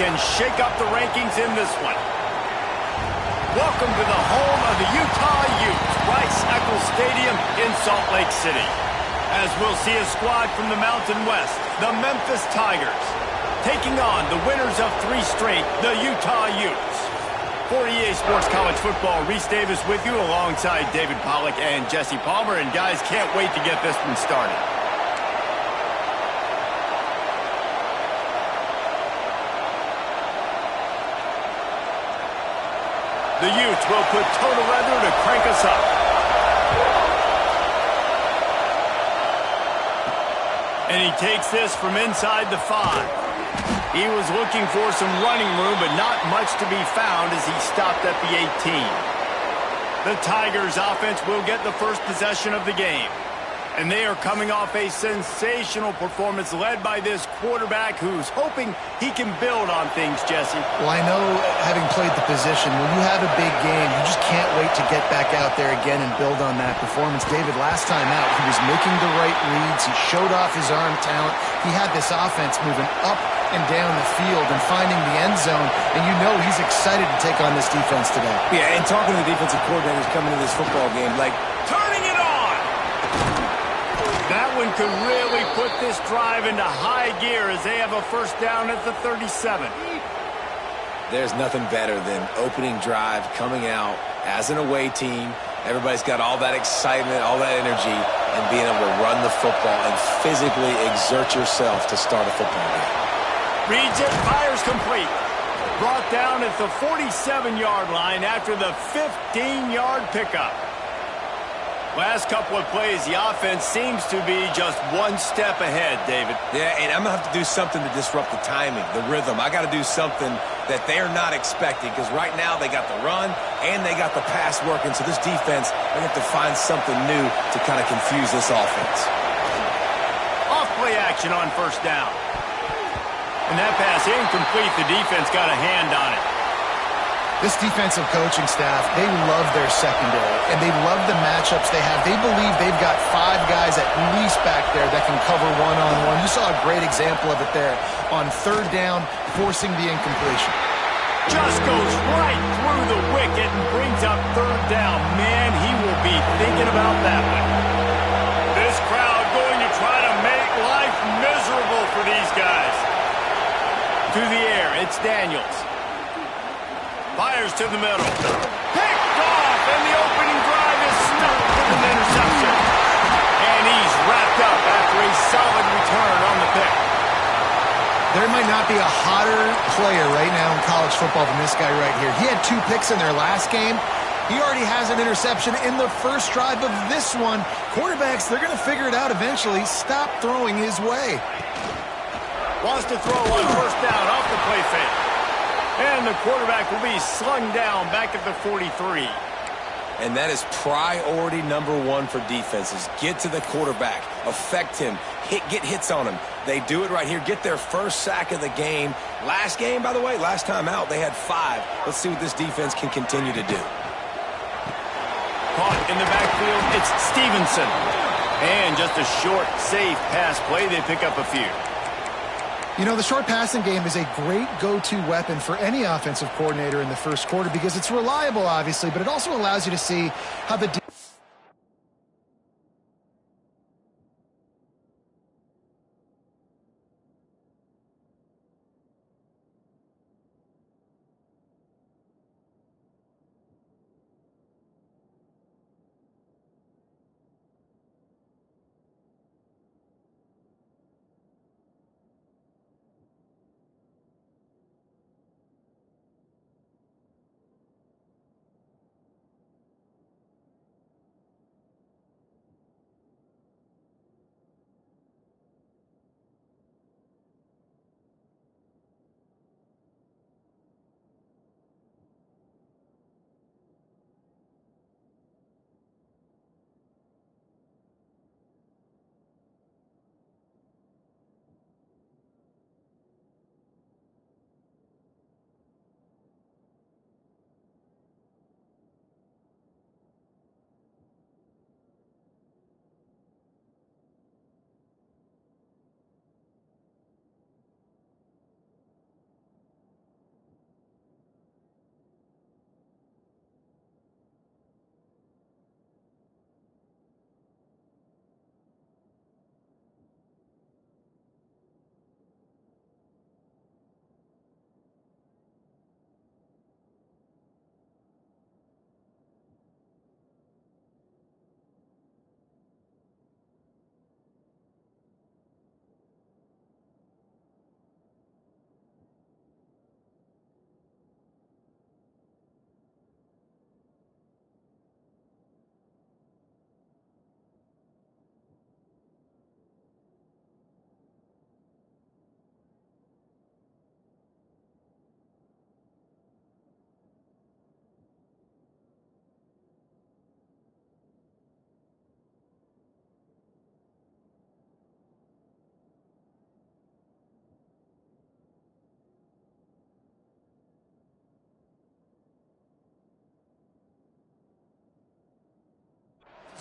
can shake up the rankings in this one. Welcome to the home of the Utah Utes, Rice-Eccles Stadium in Salt Lake City. As we'll see a squad from the Mountain West, the Memphis Tigers, taking on the winners of 3 straight, the Utah Utes. For EA Sports College Football, Reese Davis with you alongside David Pollack and Jesse Palmer. And guys, can't wait to get this one started. The Utes will put total leather to crank us up. And he takes this from inside the 5. He was looking for some running room, but not much to be found as he stopped at the 18. The Tigers offense will get the first possession of the game. And they are coming off a sensational performance led by this quarterback who's hoping he can build on things, Jesse. Well, I know, having played the position, when you have a big game, you just can't wait to get back out there again and build on that performance. David, last time out, he was making the right reads. He showed off his arm talent. He had this offense moving up and down the field and finding the end zone, and you know he's excited to take on this defense today. Yeah, and talking to the defensive coordinators coming into this football game, like, turning it on! That one could really put this drive into high gear as they have a first down at the 37. There's nothing better than opening drive, coming out as an away team. Everybody's got all that excitement, all that energy, and being able to run the football and physically exert yourself to start a football game. Reads it, fires complete. Brought down at the 47-yard line after the 15-yard pickup. Last couple of plays, the offense seems to be just one step ahead, David. Yeah, and I'm going to have to do something to disrupt the timing, the rhythm. I got to do something that they're not expecting, because right now they got the run and they got the pass working. So this defense, they have to find something new to kind of confuse this offense. Off play action on first down. And that pass incomplete. The defense got a hand on it. This defensive coaching staff, they love their secondary, and they love the matchups they have. They believe they've got 5 guys at least back there that can cover one-on-one. You saw a great example of it there on third down, forcing the incompletion. Just goes right through the wicket and brings up third down. Man, he will be thinking about that one. This crowd going to try to make life miserable for these guys. To the air, it's Daniels. Fires to the middle. Picked off, and the opening drive is stopped with an interception. And he's wrapped up after a solid return on the pick. There might not be a hotter player right now in college football than this guy right here. He had 2 picks in their last game. He already has an interception in the first drive of this one. Quarterbacks, they're going to figure it out eventually. Stop throwing his way. Wants to throw on first down off the play fake. And the quarterback will be slung down back at the 43. And that is priority number 1 for defenses. Get to the quarterback. Affect him. Get hits on him. They do it right here. Get their first sack of the game. Last game, by the way, last time out, they had 5. Let's see what this defense can continue to do. Caught in the backfield, it's Stevenson. And just a short, safe pass play. They pick up a few. You know, the short passing game is a great go-to weapon for any offensive coordinator in the first quarter because it's reliable, obviously, but it also allows you to see how the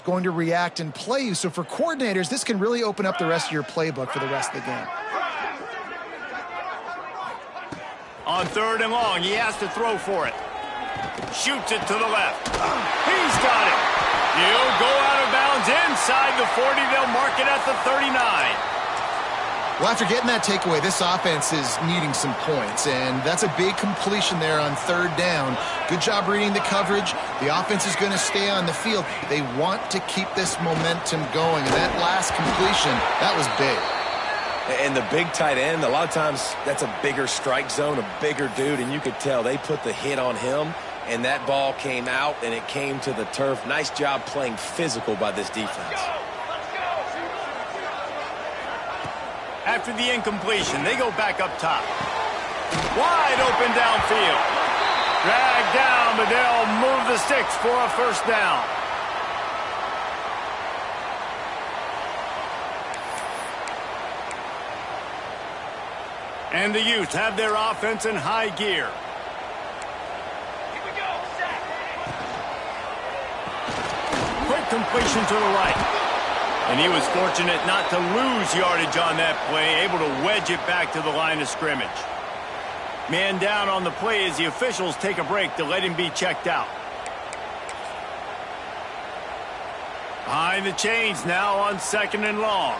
going to react and play you. So for coordinators, this can really open up the rest of your playbook for the rest of the game. On 3rd and long, he has to throw for it. Shoots it to the left. He's got it. He'll go out of bounds inside the 40. They'll mark it at the 39. Well, after getting that takeaway, this offense is needing some points, and that's a big completion there on 3rd down. Good job reading the coverage. The offense is going to stay on the field. They want to keep this momentum going, and that last completion, that was big. And the big tight end, a lot of times that's a bigger strike zone, a bigger dude, and you could tell they put the hit on him, and that ball came out, and it came to the turf. Nice job playing physical by this defense. After the incompletion, they go back up top. Wide open downfield. Dragged down, but they'll move the sticks for a 1st down. And the Utes have their offense in high gear. Here we go, sack. Quick completion to the right. And he was fortunate not to lose yardage on that play, able to wedge it back to the line of scrimmage. Man down on the play as the officials take a break to let him be checked out. Behind the chains now on 2nd and long.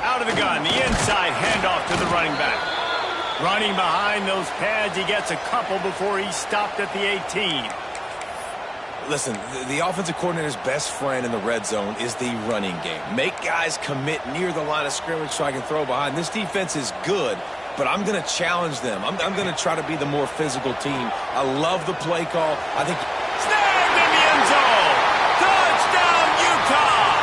Out of the gun, the inside handoff to the running back. Running behind those pads, he gets a couple before he's stopped at the 18. Listen, the offensive coordinator's best friend in the red zone is the running game. Make guys commit near the line of scrimmage so I can throw behind. This defense is good, but I'm going to challenge them. I'm going to try to be the more physical team. I love the play call. I think... Snagged in the end zone! Touchdown, Utah!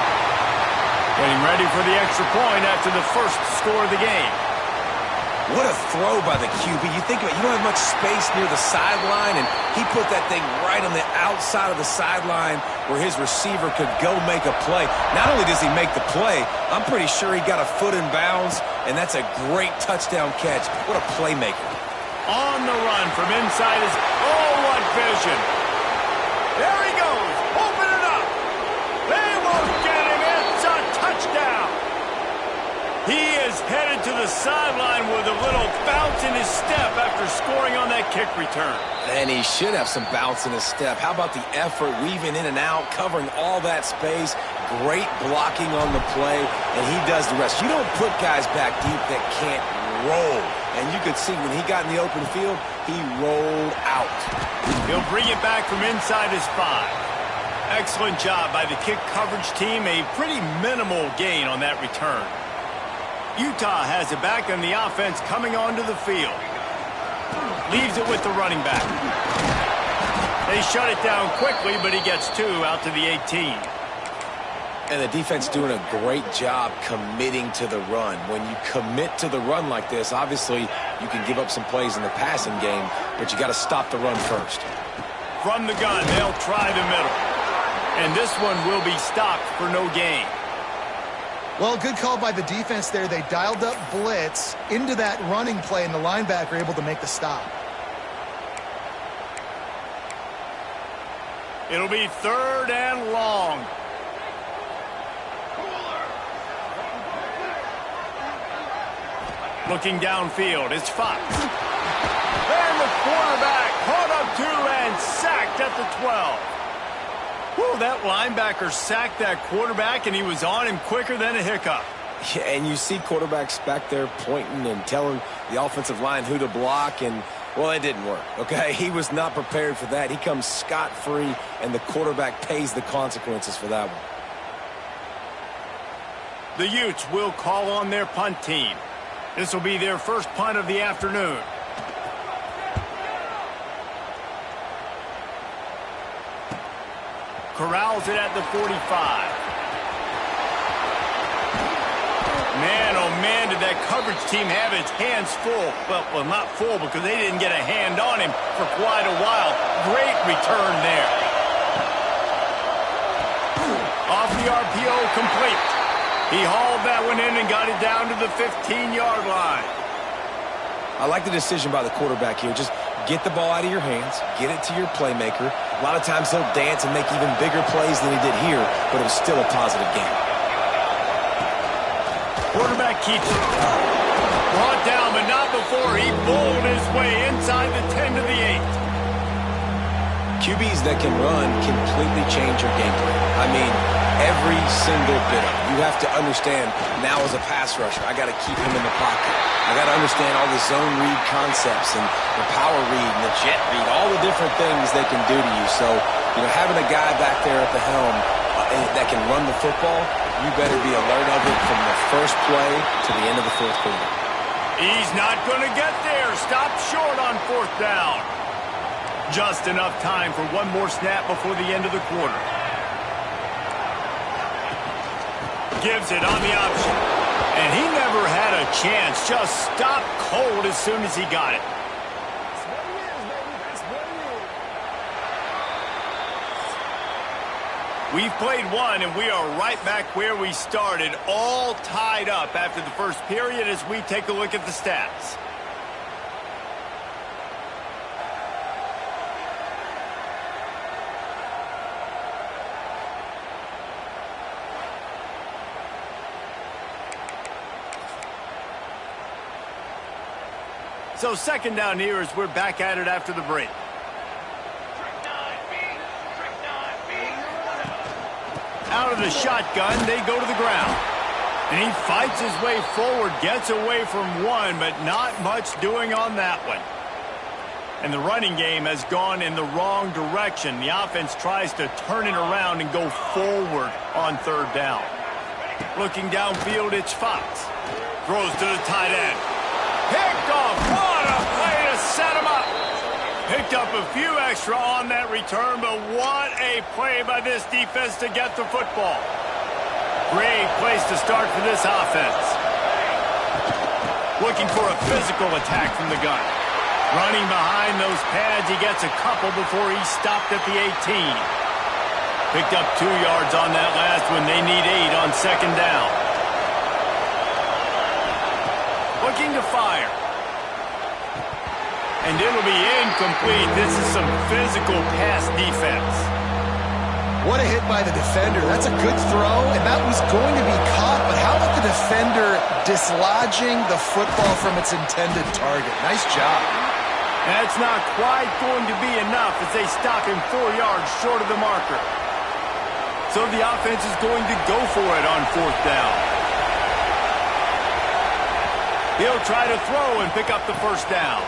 Getting ready for the extra point after the first score of the game. What a throw by the QB. You think about it, you don't have much space near the sideline, and he put that thing right on the outside of the sideline where his receiver could go make a play. Not only does he make the play, I'm pretty sure he got a foot in bounds, and that's a great touchdown catch. What a playmaker. On the run from inside his... Oh, what vision. There he goes. Open it up. They won't get him. It's a touchdown. He is headed to the sideline with a little bounce in his step after scoring on that kick return. And he should have some bounce in his step. How about the effort, weaving in and out, covering all that space, great blocking on the play, and he does the rest. You don't put guys back deep that can't roll. And you could see when he got in the open field, he rolled out. He'll bring it back from inside his 5. Excellent job by the kick coverage team. A pretty minimal gain on that return. Utah has it back on the offense coming onto the field. Leaves it with the running back. They shut it down quickly, but he gets 2 out to the 18. And the defense doing a great job committing to the run. When you commit to the run like this, obviously you can give up some plays in the passing game, but you got to stop the run first. From the gun, they'll try the middle. And this one will be stopped for no gain. Well, good call by the defense there. They dialed up blitz into that running play, and the linebacker able to make the stop. It'll be 3rd and long. Looking downfield, it's Fox. And the quarterback caught up 2 and sacked at the 12. Whew, that linebacker sacked that quarterback, and he was on him quicker than a hiccup. Yeah, and you see quarterbacks back there pointing and telling the offensive line who to block, and, well, it didn't work, okay? He was not prepared for that. He comes scot-free, and the quarterback pays the consequences for that one. The Utes will call on their punt team. This will be their first punt of the afternoon. Corrals it at the 45. Man, oh man, did that coverage team have its hands full. Well, not full because they didn't get a hand on him for quite a while. Great return there. Off the RPO, complete. He hauled that one in and got it down to the 15-yard line. I like the decision by the quarterback here. Just Get the ball out of your hands. Get it to your playmaker. A lot of times he'll dance and make even bigger plays than he did here, but it was still a positive game. Quarterback keeps it. Brought down, but not before he bowled his way inside the 10 to the 8. QBs that can run completely change your game plan. I mean, every single bit of it. You have to understand, now as a pass rusher, I got to keep him in the pocket. I got to understand all the zone read concepts and the power read and the jet read, all the different things they can do to you. So, having a guy back there at the helm that can run the football, you better be alert of it from the first play to the end of the fourth quarter. He's not going to get there. Stop short on fourth down. Just enough time for one more snap before the end of the quarter. Gives it on the option. And he never had a chance. Just stopped cold as soon as he got it. We've played one, and we are right back where we started, all tied up after the first period as we take a look at the stats. So second down here as we're back at it after the break. Out of the shotgun, they go to the ground. And he fights his way forward, gets away from one, but not much doing on that one. And the running game has gone in the wrong direction. The offense tries to turn it around and go forward on third down. Looking downfield, it's Fox. Throws to the tight end. Picked off. What a play to set him up. Picked up a few extra on that return, but what a play by this defense to get the football. Great place to start for this offense. Looking for a physical attack from the gun. Running behind those pads, he gets a couple before he stopped at the 18. Picked up 2 yards on that last one. They need 8 on second down. Looking to fire. And it'll be incomplete. This is some physical pass defense. What a hit by the defender. That's a good throw, and that was going to be caught, but how about the defender dislodging the football from its intended target? Nice job. That's not quite going to be enough as they stop him 4 yards short of the marker. So the offense is going to go for it on fourth down. He'll try to throw and pick up the first down.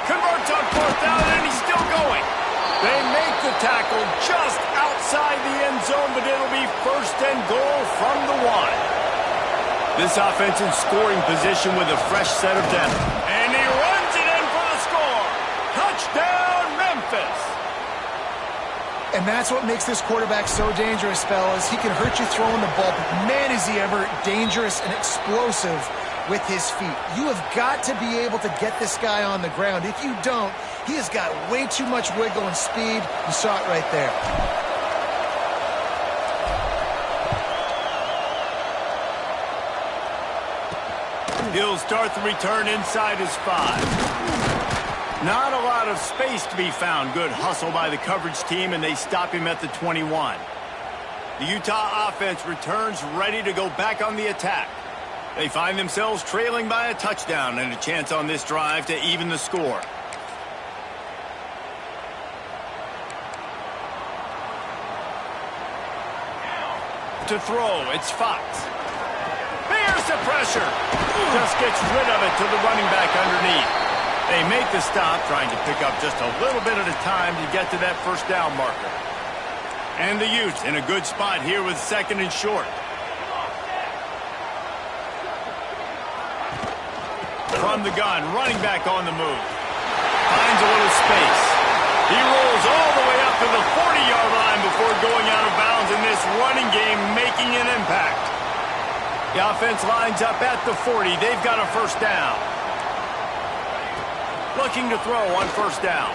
Converts on fourth down, and he's still going. They make the tackle just outside the end zone, but it'll be first and goal from the 1. This offense in scoring position with a fresh set of depth. And he runs it in for the score. Touchdown, Memphis. And that's what makes this quarterback so dangerous, fellas. He can hurt you throwing the ball, but man, is he ever dangerous and explosive with his feet. You have got to be able to get this guy on the ground. If you don't, he has got way too much wiggle and speed. You saw it right there. He'll start the return inside his 5. Not a lot of space to be found. Good hustle by the coverage team, and they stop him at the 21. The Utah offense returns ready to go back on the attack. They find themselves trailing by a touchdown and a chance on this drive to even the score. To throw, it's Fox. There's the pressure. Just gets rid of it to the running back underneath. They make the stop, trying to pick up just a little bit at a time to get to that first down marker. And the Utes in a good spot here with second and short. From the gun, running back on the move. Finds a little space. He rolls all the way up to the 40-yard line before going out of bounds in this running game, making an impact. The offense lines up at the 40. They've got a first down. Looking to throw on first down.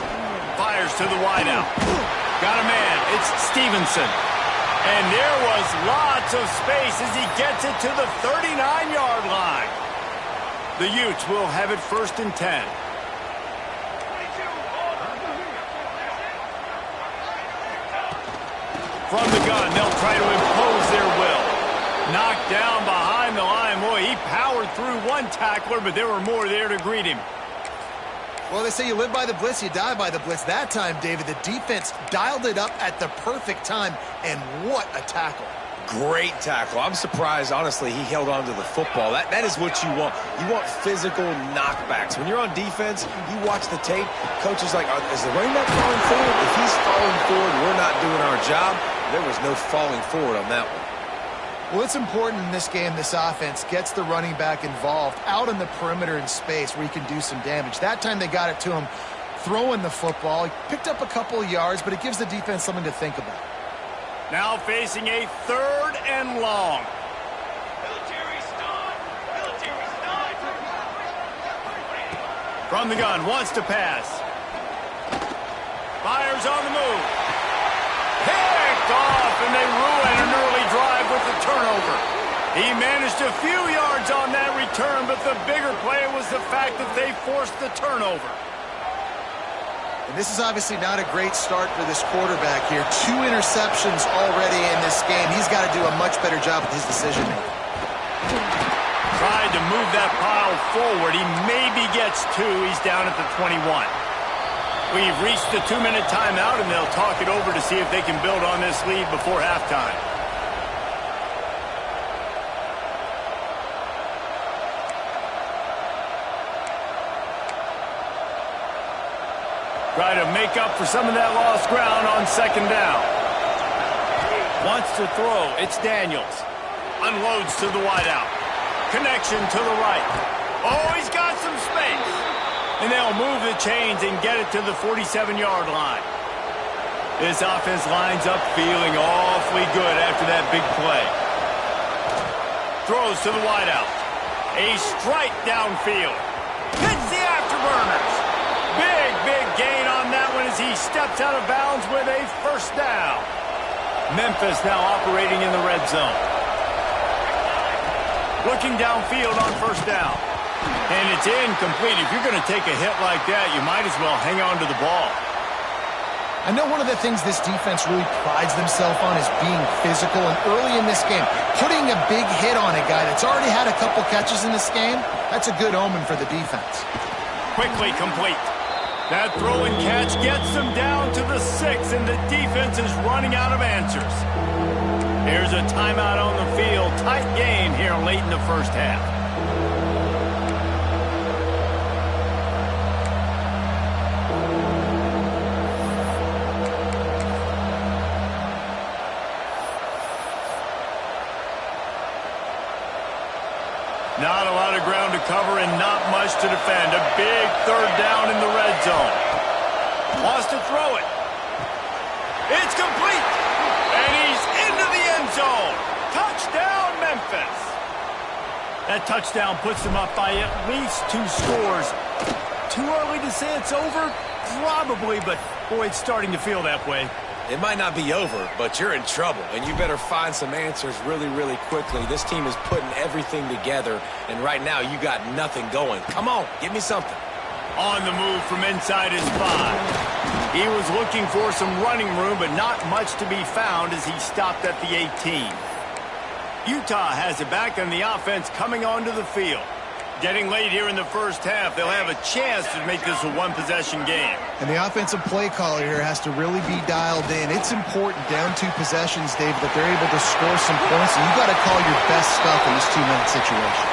Fires to the wideout. Got a man. It's Stevenson. And there was lots of space as he gets it to the 39-yard line. The Utes will have it first and 10. From the gun, they'll try to impose their will. Knocked down behind the line. Boy, he powered through one tackler, but there were more there to greet him. Well, they say you live by the blitz, you die by the blitz. That time, David, the defense dialed it up at the perfect time, and what a tackle. Great tackle. I'm surprised, honestly, he held on to the football. That is what you want. You want physical knockbacks. When you're on defense, you watch the tape, coach is like, is the running back falling forward? If he's falling forward, we're not doing our job. There was no falling forward on that one. Well, it's important in this game, this offense gets the running back involved out in the perimeter in space where he can do some damage. That time they got it to him throwing the football. He picked up a couple of yards, but it gives the defense something to think about. Now facing a 3rd and long. From the gun, wants to pass. Fires on the move. Picked off, and they ruin an early drive with the turnover. He managed a few yards on that return, but the bigger play was the fact that they forced the turnover. And this is obviously not a great start for this quarterback here. 2 interceptions already in this game. He's got to do a much better job with his decision-making. Tried to move that pile forward. He maybe gets 2. He's down at the 21. We've reached the 2-minute timeout, and they'll talk it over to see if they can build on this lead before halftime. Try to make up for some of that lost ground on 2nd down. Wants to throw. It's Daniels. Unloads to the wideout. Connection to the right. Oh, he's got some space. And they'll move the chains and get it to the 47-yard line. This offense lines up feeling awfully good after that big play. Throws to the wideout. A strike downfield. Hits the afterburners. Big gain on that one as he steps out of bounds with a 1st down. Memphis now operating in the red zone. Looking downfield on 1st down. And it's incomplete. If you're going to take a hit like that, you might as well hang on to the ball. I know one of the things this defense really prides themselves on is being physical, and early in this game, putting a big hit on a guy that's already had a couple catches in this game, that's a good omen for the defense. Quickly complete. That throw and catch gets them down to the 6, and the defense is running out of answers. Here's a timeout on the field. Tight game here late in the 1st half. Not a lot of ground to cover and not much to defend. A big 3rd down in the red zone. Wants to throw it. It's complete. And he's into the end zone. Touchdown, Memphis. That touchdown puts them up by at least 2 scores. Too early to say it's over? Probably, but boy, it's starting to feel that way. It might not be over, but you're in trouble, and you better find some answers really, really quickly. This team is putting everything together, and right now you got nothing going. Come on, give me something. On the move from inside his 5. He was looking for some running room, but not much to be found as he stopped at the 18. Utah has it back, and the offense coming onto the field. Getting late here in the 1st half, they'll have a chance to make this a 1-possession game. And the offensive play caller here has to really be dialed in. It's important down 2 possessions, Dave, that they're able to score some points, and you got to call your best stuff in this 2-minute situation.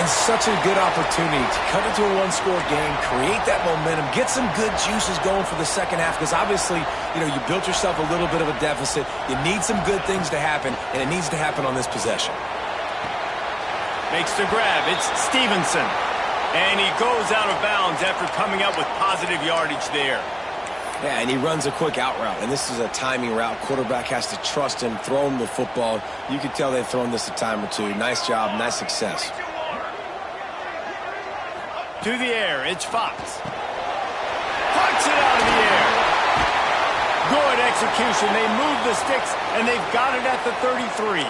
And such a good opportunity to cut into a 1-score game, create that momentum, get some good juices going for the 2nd half, because obviously, you built yourself a little bit of a deficit. You need some good things to happen, and it needs to happen on this possession. Makes the grab. It's Stevenson. And he goes out of bounds after coming up with positive yardage there. Yeah, and he runs a quick out route, and this is a timing route. Quarterback has to trust him, throw him the football. You can tell they've thrown this a time or 2. Nice job, nice success. To the air, it's Fox. Punts it out of the air. Good execution. They move the sticks, and they've got it at the 33.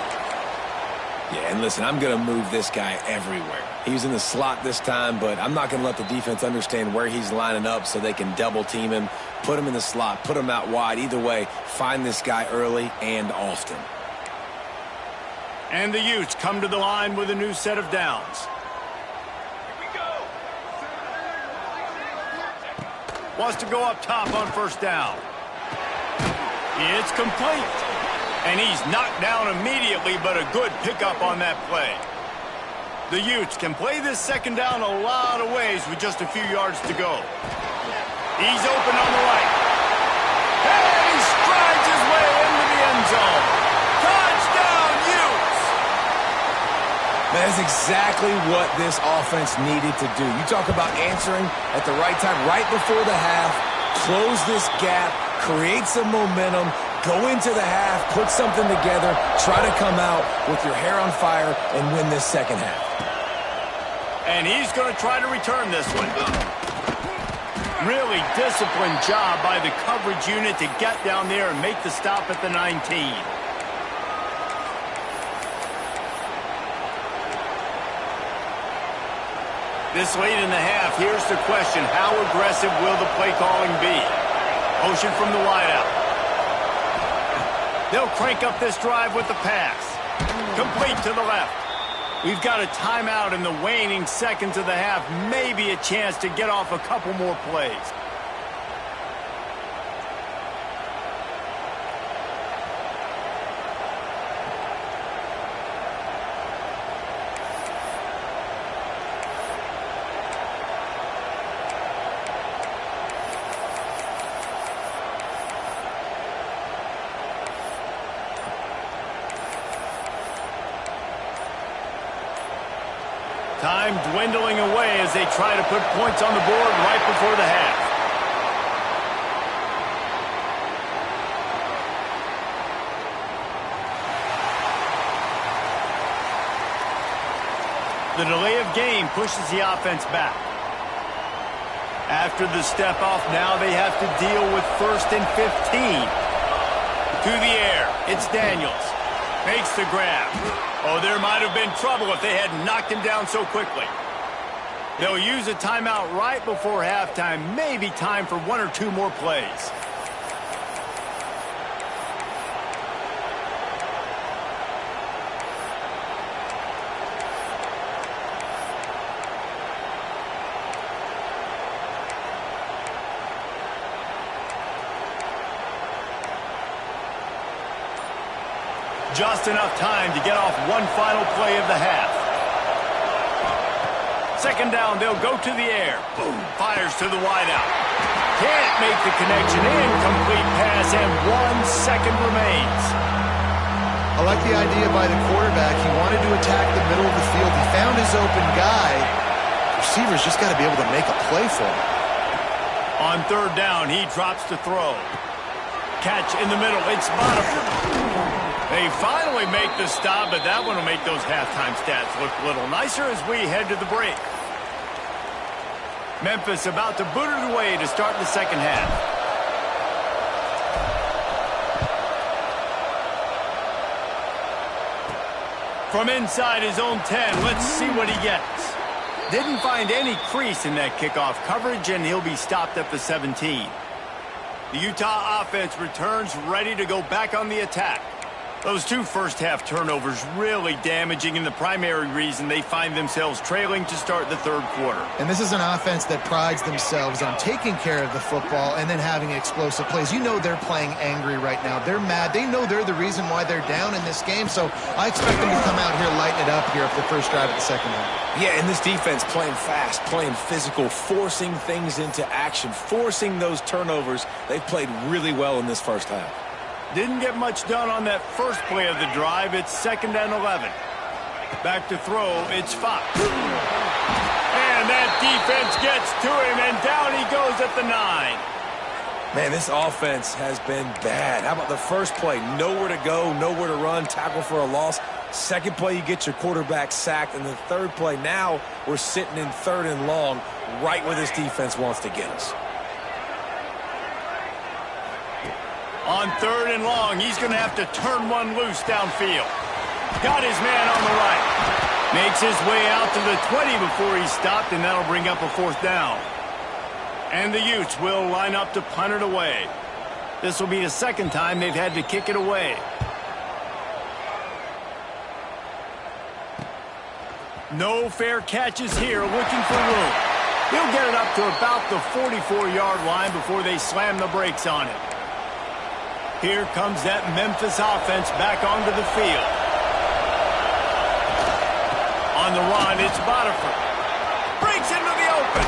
Yeah, and listen, I'm going to move this guy everywhere. He's in the slot this time, but I'm not going to let the defense understand where he's lining up so they can double team him. put him in the slot, put him out wide. Either way, find this guy early and often. And the Utes come to the line with a new set of downs. Here we go. Wants to go up top on first down. It's complete. And he's knocked down immediately, but a good pickup on that play. The Utes can play this second down a lot of ways with just a few yards to go. He's open on the right. And he strides his way into the end zone. Touchdown, Utes! That's exactly what this offense needed to do. You talk about answering at the right time, right before the half, close this gap, create some momentum, go into the half, put something together, try to come out with your hair on fire and win this second half. And he's going to try to return this one. Really disciplined job by the coverage unit to get down there and make the stop at the 19. This late in the half, here's the question. How aggressive will the play calling be? Motion from the wideout. They'll crank up this drive with the pass. Complete to the left. We've got a timeout in the waning seconds of the half. Maybe a chance to get off a couple more plays. Time dwindling away as they try to put points on the board right before the half. The delay of game pushes the offense back. After the step off, now they have to deal with 1st and 15. To the air, it's Daniels. Makes the grab. Oh, there might have been trouble if they hadn't knocked him down so quickly. They'll use a timeout right before halftime. Maybe time for 1 or 2 more plays. Just enough time to get off one final play of the half. Second down, they'll go to the air. Boom, fires to the wideout. Can't make the connection. Incomplete pass, and 1 second remains. I like the idea by the quarterback. He wanted to attack the middle of the field. He found his open guy. Receivers just got to be able to make a play for him. On third down, he drops to throw. Catch in the middle. It's Bonifant. They finally make the stop, but that one will make those halftime stats look a little nicer as we head to the break. Memphis about to boot it away to start the second half. From inside his own 10, let's see what he gets. Didn't find any crease in that kickoff coverage, and he'll be stopped at the 17. The Utah offense returns ready to go back on the attack. Those 2 first-half turnovers really damaging, and the primary reason they find themselves trailing to start the third quarter. And this is an offense that prides themselves on taking care of the football and then having explosive plays. You know they're playing angry right now. They're mad. They know they're the reason why they're down in this game, so I expect them to come out here, lighten it up here for the first drive of the second half. Yeah, and this defense playing fast, playing physical, forcing things into action, forcing those turnovers. They've played really well in this first half. Didn't get much done on that first play of the drive. It's 2nd and 11. Back to throw. It's Fox. And that defense gets to him, and down he goes at the 9. Man, this offense has been bad. How about the first play? Nowhere to go, nowhere to run, tackle for a loss. Second play, you get your quarterback sacked. And the third play, now we're sitting in 3rd and long, right where this defense wants to get us. On 3rd and long, he's going to have to turn one loose downfield. Got his man on the right. Makes his way out to the 20 before he's stopped, and that'll bring up a 4th down. And the Utes will line up to punt it away. This will be the second time they've had to kick it away. No fair catches here, looking for room. He'll get it up to about the 44-yard line before they slam the brakes on it. Here comes that Memphis offense back onto the field. On the run, it's Botifer. Breaks into the open.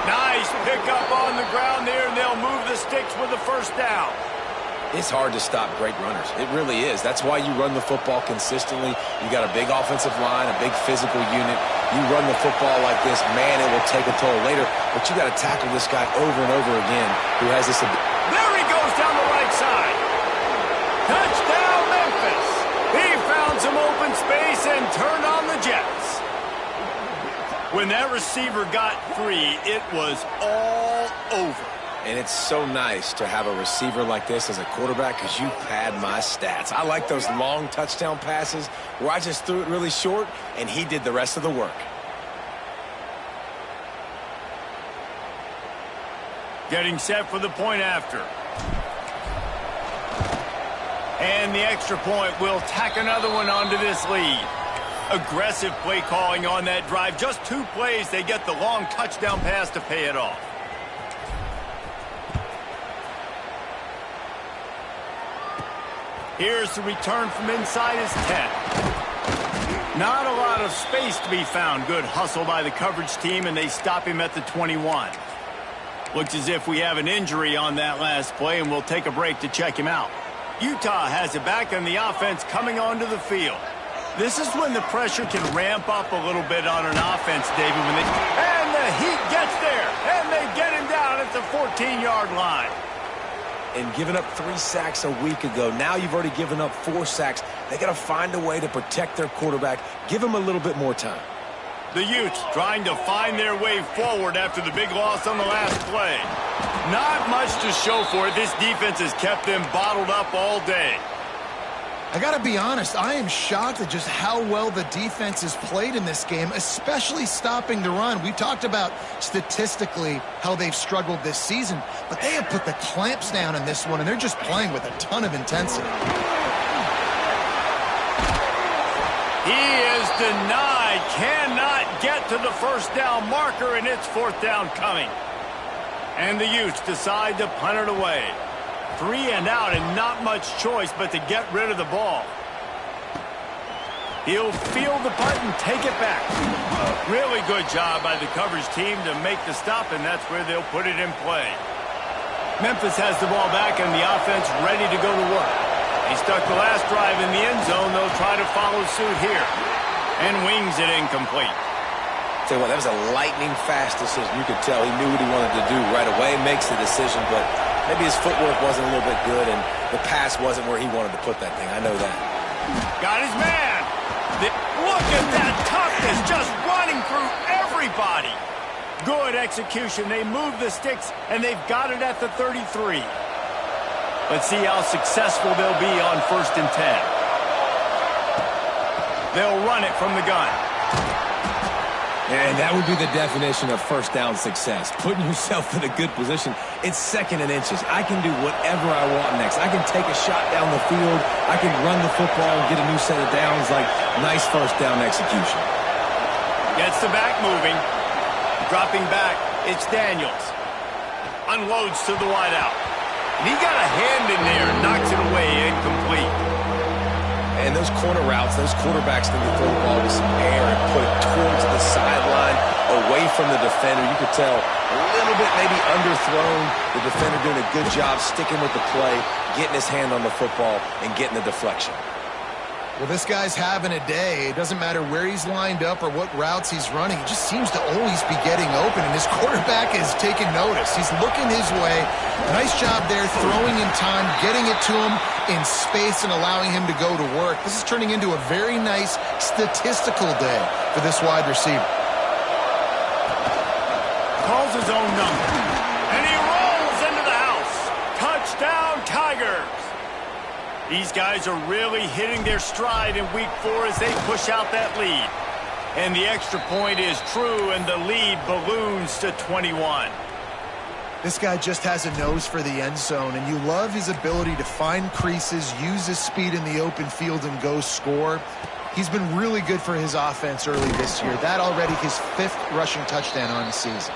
Nice pickup on the ground there, and they'll move the sticks with the first down. It's hard to stop great runners. It really is. That's why you run the football consistently. You got a big offensive line, a big physical unit. You run the football like this, man, it will take a toll later. But you got to tackle this guy over and over again who has this ability. There he goes down the right side. Touchdown, Memphis. He found some open space and turned on the Jets. When that receiver got free, it was all over. And it's so nice to have a receiver like this as a quarterback because you pad my stats. I like those long touchdown passes where I just threw it really short and he did the rest of the work. Getting set for the point after. And the extra point will tack another one onto this lead. Aggressive play calling on that drive. Just 2 plays, they get the long touchdown pass to pay it off. Here's the return from inside his 10. Not a lot of space to be found. Good hustle by the coverage team, and they stop him at the 21. Looks as if we have an injury on that last play, and we'll take a break to check him out. Utah has it back on the offense coming onto the field. This is when the pressure can ramp up a little bit on an offense, David. And the heat gets there, and they get him down at the 14-yard line. And giving up 3 sacks a week ago. Now you've already given up 4 sacks. They got to find a way to protect their quarterback. Give him a little bit more time. The Utes trying to find their way forward after the big loss on the last play. Not much to show for it. This defense has kept them bottled up all day. I got to be honest, I am shocked at just how well the defense has played in this game, especially stopping the run. We talked about statistically how they've struggled this season, but they have put the clamps down in this one, and they're just playing with a ton of intensity. He is denied, cannot get to the first down marker, and it's 4th down coming. And the Utes decide to punt it away. 3 and out and not much choice but to get rid of the ball. He'll field the punt and take it back. Really good job by the coverage team to make the stop, and that's where they'll put it in play. Memphis has the ball back and the offense ready to go to work. He stuck the last drive in the end zone. They'll try to follow suit here. And wings it incomplete. Tell you what, that was a lightning-fast decision. You could tell he knew what he wanted to do right away, makes the decision, but maybe his footwork wasn't a little bit good, and the pass wasn't where he wanted to put that thing. I know that. Got his man. Look at that toughness, just running through everybody. Good execution. They move the sticks, and they've got it at the 33. Let's see how successful they'll be on 1st and 10. They'll run it from the gun. And that would be the definition of first down success. Putting yourself in a good position. It's 2nd and inches. I can do whatever I want next. I can take a shot down the field. I can run the football and get a new set of downs. Like, nice first down execution. Gets the back moving. Dropping back, it's Daniels. Unloads to the wideout. And he got a hand in there, knocks it away, incomplete. And those corner routes, those quarterbacks need to throw the ball with some air and put it towards the sideline, away from the defender. You could tell a little bit maybe underthrown. The defender doing a good job sticking with the play, getting his hand on the football, and getting the deflection. Well, this guy's having a day. It doesn't matter where he's lined up or what routes he's running. He just seems to always be getting open, and his quarterback is taking notice. He's looking his way. Nice job there, throwing in time, getting it to him in space and allowing him to go to work. This is turning into a very nice statistical day for this wide receiver. Calls his own number, and he rolls into the house. Touchdown, Tigers. These guys are really hitting their stride in week 4 as they push out that lead. And the extra point is true, and the lead balloons to 21. This guy just has a nose for the end zone, and you love his ability to find creases, use his speed in the open field, and go score. He's been really good for his offense early this year. That already his 5th rushing touchdown on the season.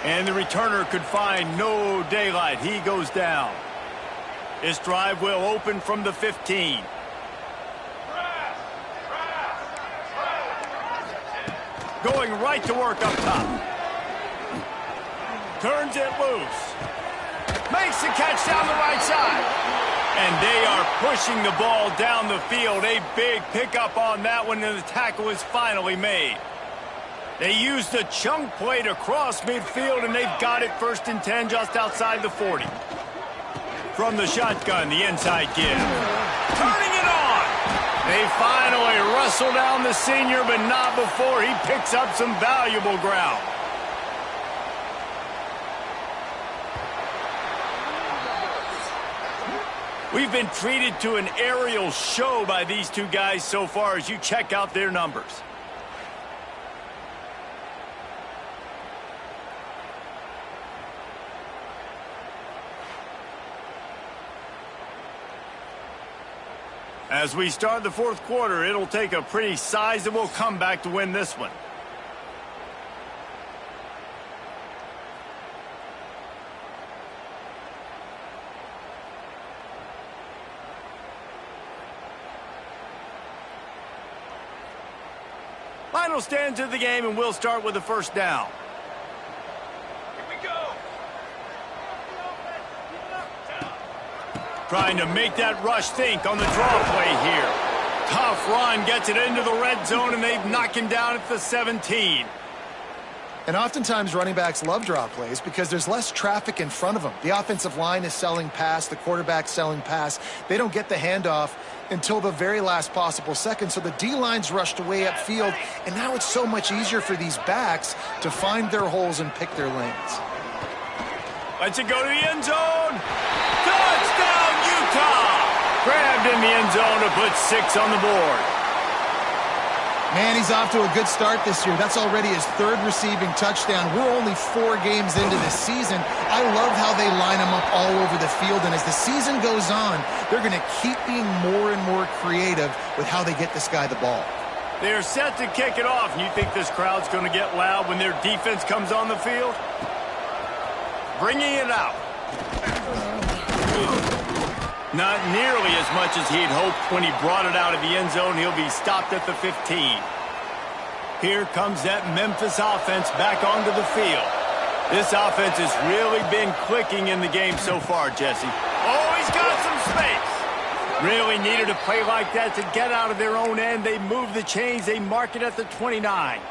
And the returner could find no daylight. He goes down. This drive will open from the 15. Going right to work up top. Turns it loose. Makes the catch down the right side. And they are pushing the ball down the field. A big pickup on that one, and the tackle is finally made. They used a chunk play to cross midfield, and they've got it 1st and 10 just outside the 40. From the shotgun, the inside give. Turning it on. They finally wrestle down the senior, but not before he picks up some valuable ground. We've been treated to an aerial show by these two guys so far as you check out their numbers. As we start the 4th quarter, it'll take a pretty sizable comeback to win this one. Final stands of the game, and we'll start with the 1st down. Here we go. Trying to make that rush think on the draw play here. Tough run, gets it into the red zone, and they've knocked him down at the 17. And oftentimes running backs love draw plays because there's less traffic in front of them. The offensive line is selling pass, the quarterback's selling pass. They don't get the handoff until the very last possible second, so the D-line's rushed away upfield, and now it's so much easier for these backs to find their holes and pick their lanes. Lets it go to the end zone. Touchdown, Utah! Grabbed in the end zone to put 6 on the board. Man, he's off to a good start this year. That's already his 3rd receiving touchdown. We're only 4 games into this season. I love how they line him up all over the field, and as the season goes on, they're going to keep being more and more creative with how they get this guy the ball. They're set to kick it off, and you think this crowd's going to get loud when their defense comes on the field? Bringing it out. Not nearly as much as he'd hoped when he brought it out of the end zone. He'll be stopped at the 15. Here comes that Memphis offense back onto the field. This offense has really been clicking in the game so far, Jesse. Oh, he's got some space. Really needed a play like that to get out of their own end. They move the chains. They mark it at the 29.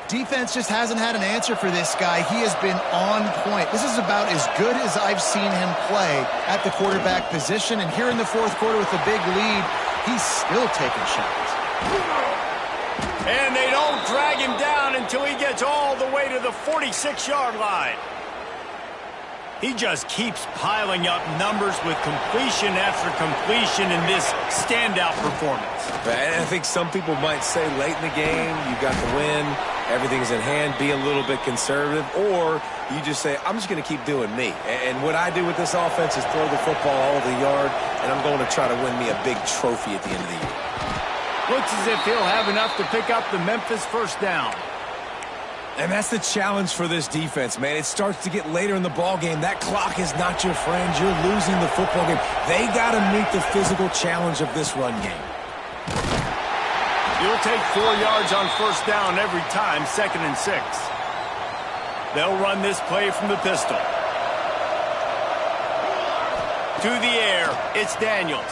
Defense just hasn't had an answer for this guy. He has been on point. This is about as good as I've seen him play at the quarterback position. And here in the 4th quarter with a big lead, he's still taking shots. And they don't drag him down until he gets all the way to the 46-yard line. He just keeps piling up numbers with completion after completion in this standout performance. And I think some people might say late in the game, you got the win, everything's in hand, be a little bit conservative, or you just say, I'm just going to keep doing me. And what I do with this offense is throw the football all over the yard, and I'm going to try to win me a big trophy at the end of the year. Looks as if he'll have enough to pick up the Memphis 1st down. And that's the challenge for this defense, man. It starts to get later in the ball game. That clock is not your friend. You're losing the football game. They got to meet the physical challenge of this run game. You'll take 4 yards on 1st down every time, 2nd and 6. They'll run this play from the pistol. To the air, it's Daniels.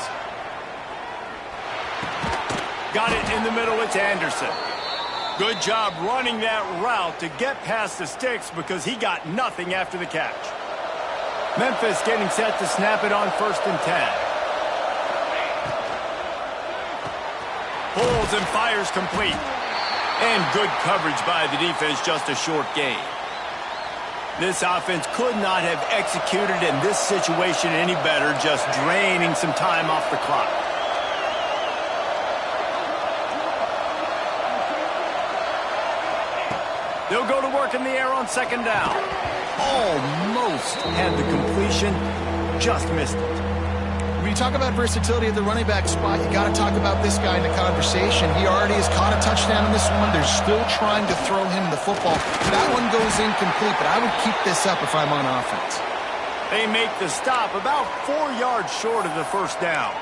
Got it in the middle, it's Anderson. Good job running that route to get past the sticks because he got nothing after the catch. Memphis getting set to snap it on 1st and 10. Pulls and fires complete. And good coverage by the defense, just a short gain. This offense could not have executed in this situation any better, just draining some time off the clock. They'll go to work in the air on 2nd down. almost had the completion, just missed it. When you talk about versatility at the running back spot, you got to talk about this guy in the conversation. He already has caught a touchdown in this one. They're still trying to throw him the football. That one goes incomplete, but I would keep this up if I'm on offense. They make the stop about 4 yards short of the first down.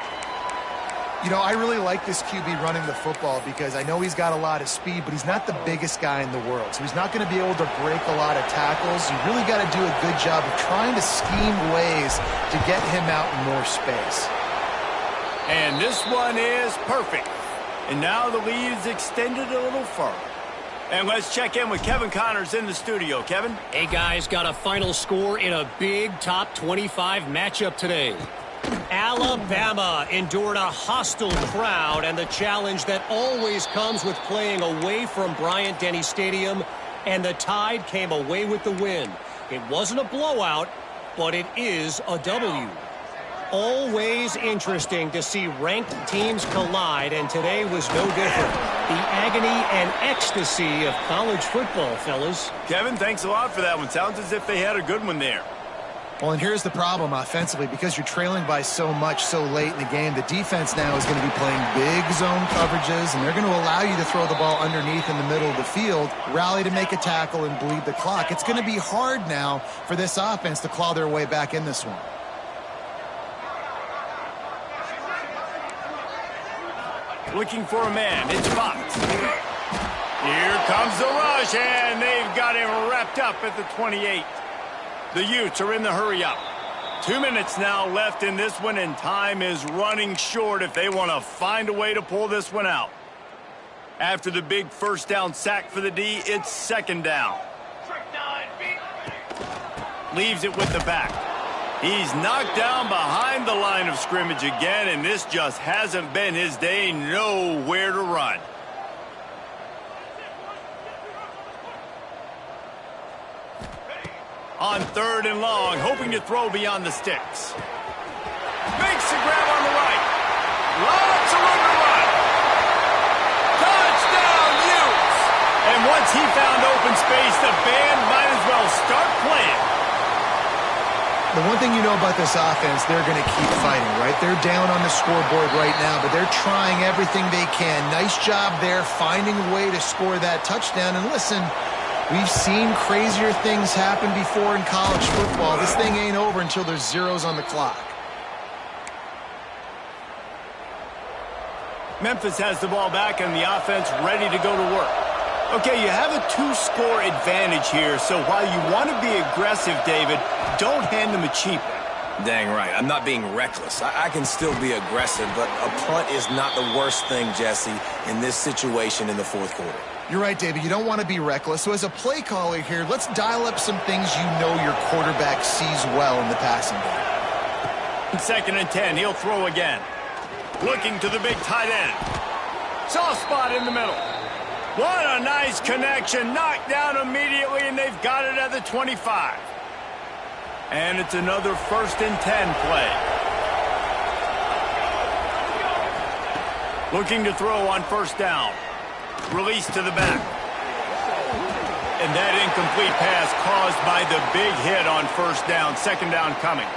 You know, I really like this QB running the football because I know he's got a lot of speed, but he's not the biggest guy in the world. So he's not going to be able to break a lot of tackles. You really got to do a good job of trying to scheme ways to get him out in more space. And this one is perfect. And now the lead is extended a little further. And let's check in with Kevin Connors in the studio. Kevin? Hey, guys, got a final score in a big top 25 matchup today. Alabama endured a hostile crowd and the challenge that always comes with playing away from Bryant-Denny Stadium, and the Tide came away with the win. It wasn't a blowout, but it is a W. Always interesting to see ranked teams collide, and today was no different. The agony and ecstasy of college football, fellas. Kevin, thanks a lot for that one. Sounds as if they had a good one there. Well, and here's the problem offensively. Because you're trailing by so much so late in the game, the defense now is going to be playing big zone coverages, and they're going to allow you to throw the ball underneath in the middle of the field, rally to make a tackle, and bleed the clock. It's going to be hard now for this offense to claw their way back in this one. Looking for a man. It's Fox. Here comes the rush, and they've got him wrapped up at the 28. The Utes are in the hurry-up. 2 minutes now left in this one, and time is running short if they want to find a way to pull this one out. After the big first down sack for the D, it's second down. Leaves it with the back. He's knocked down behind the line of scrimmage again, and this just hasn't been his day. Nowhere to run. On third and long, hoping to throw beyond the sticks. Makes the grab on the right. Lots of room to run. Touchdown, Utes! And once he found open space, the band might as well start playing. The one thing you know about this offense, they're going to keep fighting, right? They're down on the scoreboard right now, but they're trying everything they can. Nice job there, finding a way to score that touchdown. And listen, we've seen crazier things happen before in college football. This thing ain't over until there's zeros on the clock. Memphis has the ball back and the offense ready to go to work. Okay, you have a 2-score advantage here, so while you want to be aggressive, David, don't hand them a cheap one. Dang right. I'm not being reckless. I can still be aggressive, but a punt is not the worst thing, Jesse, in this situation in the fourth quarter. You're right, David. You don't want to be reckless. So as a play caller here, let's dial up some things you know your quarterback sees well in the passing game. Second and 10. He'll throw again. Looking to the big tight end. Soft spot in the middle. What a nice connection. Knocked down immediately, and they've got it at the 25. And it's another first and 10 play. Looking to throw on first down. Release to the back. And that incomplete pass caused by the big hit on first down. Second down coming.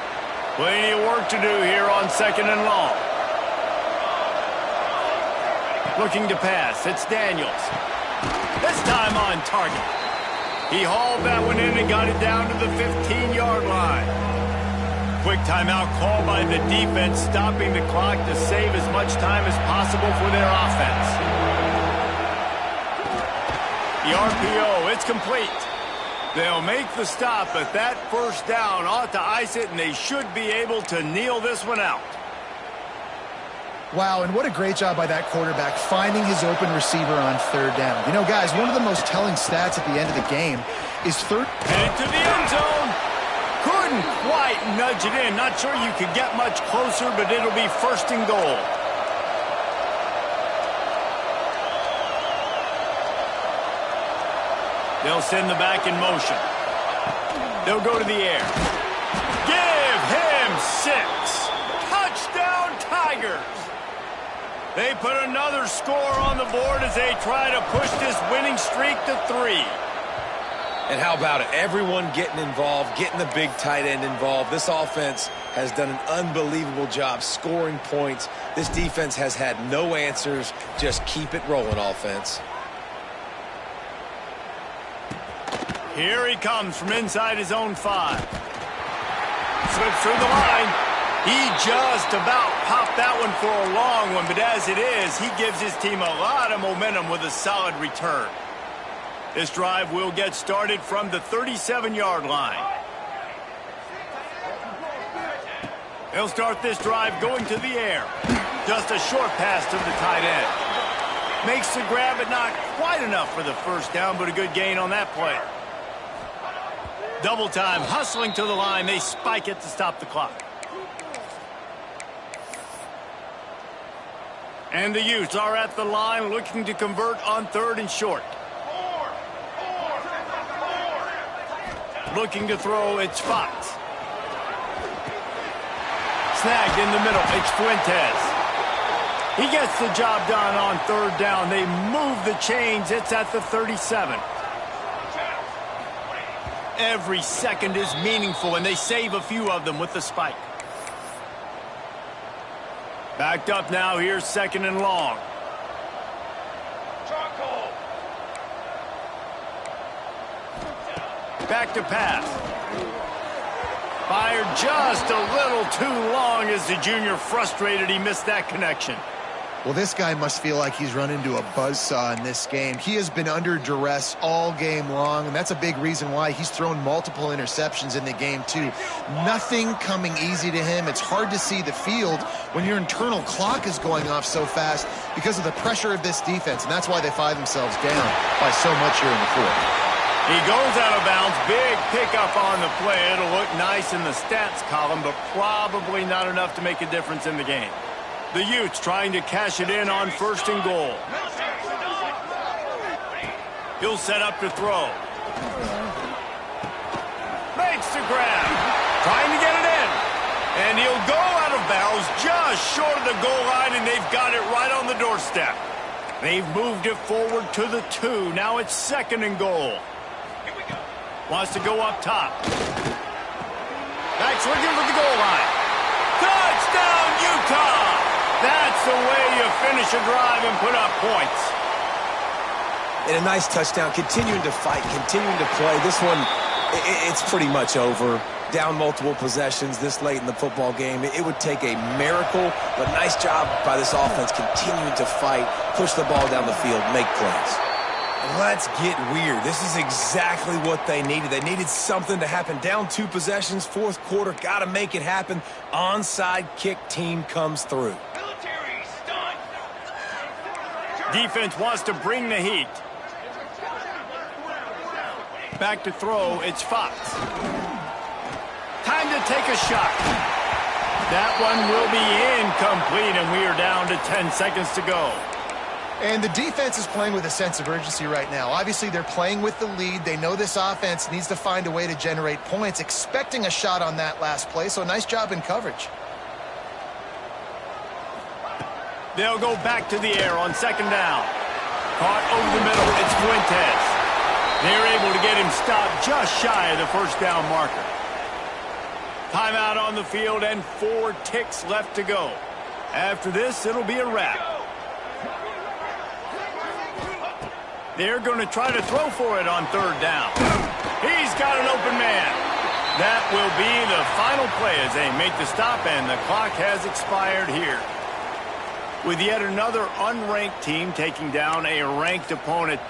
Plenty of work to do here on second and long. Looking to pass. It's Daniels. This time on target. He hauled that one in and got it down to the 15-yard line. Quick timeout call by the defense, stopping the clock to save as much time as possible for their offense. The RPO, it's complete. They'll make the stop, but that first down ought to ice it, and they should be able to kneel this one out. Wow, and what a great job by that quarterback finding his open receiver on third down. You know, guys, one of the most telling stats at the end of the game is Headed to the end zone. Couldn't quite nudge it in. Not sure you could get much closer, but it'll be first and goal. They'll send the back in motion. They'll go to the air. Give him 6. Touchdown, Tigers. They put another score on the board as they try to push this winning streak to 3. And how about it? Everyone getting involved, getting the big tight end involved. This offense has done an unbelievable job scoring points. This defense has had no answers. Just keep it rolling, offense. Here he comes from inside his own 5. Slips through the line. He just about popped that one for a long one, but as it is, he gives his team a lot of momentum with a solid return. This drive will get started from the 37-yard line. He'll start this drive going to the air. Just a short pass to the tight end. Makes the grab, but not quite enough for the first down, but a good gain on that play. Double time, hustling to the line. They spike it to stop the clock. And the Utes are at the line looking to convert on 3rd and short. Looking to throw, it's Fox. Snagged in the middle, it's Fuentes. He gets the job done on 3rd down. They move the chains. It's at the 37. Every second is meaningful, and they save a few of them with the spike. Backed up now. Here's 2nd and long. Back to pass. Fired just a little too long as the junior frustrated. He missed that connection. Well, this guy must feel like he's run into a buzzsaw in this game. He has been under duress all game long, and that's a big reason why he's thrown multiple interceptions in the game, too. Nothing coming easy to him. It's hard to see the field when your internal clock is going off so fast because of the pressure of this defense, and that's why they find themselves down by so much here in the 4th. He goes out of bounds. Big pickup on the play. It'll look nice in the stats column, but probably not enough to make a difference in the game. The Utes trying to cash it in on 1st and goal. He'll set up to throw. Makes the grab. Trying to get it in. And he'll go out of bounds just short of the goal line, and they've got it right on the doorstep. They've moved it forward to the 2. Now it's 2nd and goal. Wants to go up top. Back's looking for the goal line. Touchdown, Utah! That's the way you finish a drive and put up points. And a nice touchdown, continuing to fight, continuing to play. This one, it's pretty much over. Down multiple possessions this late in the football game. It would take a miracle, but nice job by this offense continuing to fight, push the ball down the field, make plays. Let's get weird. This is exactly what they needed. They needed something to happen. Down 2 possessions, 4th quarter, got to make it happen. Onside kick team comes through. Defense wants to bring the heat. Back to throw, it's Fox. Time to take a shot. That one will be incomplete, and we are down to 10 seconds to go. And the defense is playing with a sense of urgency right now. Obviously, they're playing with the lead. They know this offense needs to find a way to generate points, expecting a shot on that last play, so nice job in coverage. They'll go back to the air on 2nd down. Caught over the middle, it's Fuentes. They're able to get him stopped just shy of the 1st down marker. Timeout on the field and 4 ticks left to go. After this, it'll be a wrap. They're going to try to throw for it on 3rd down. He's got an open man. That will be the final play as they make the stop, and the clock has expired here. With yet another unranked team taking down a ranked opponent.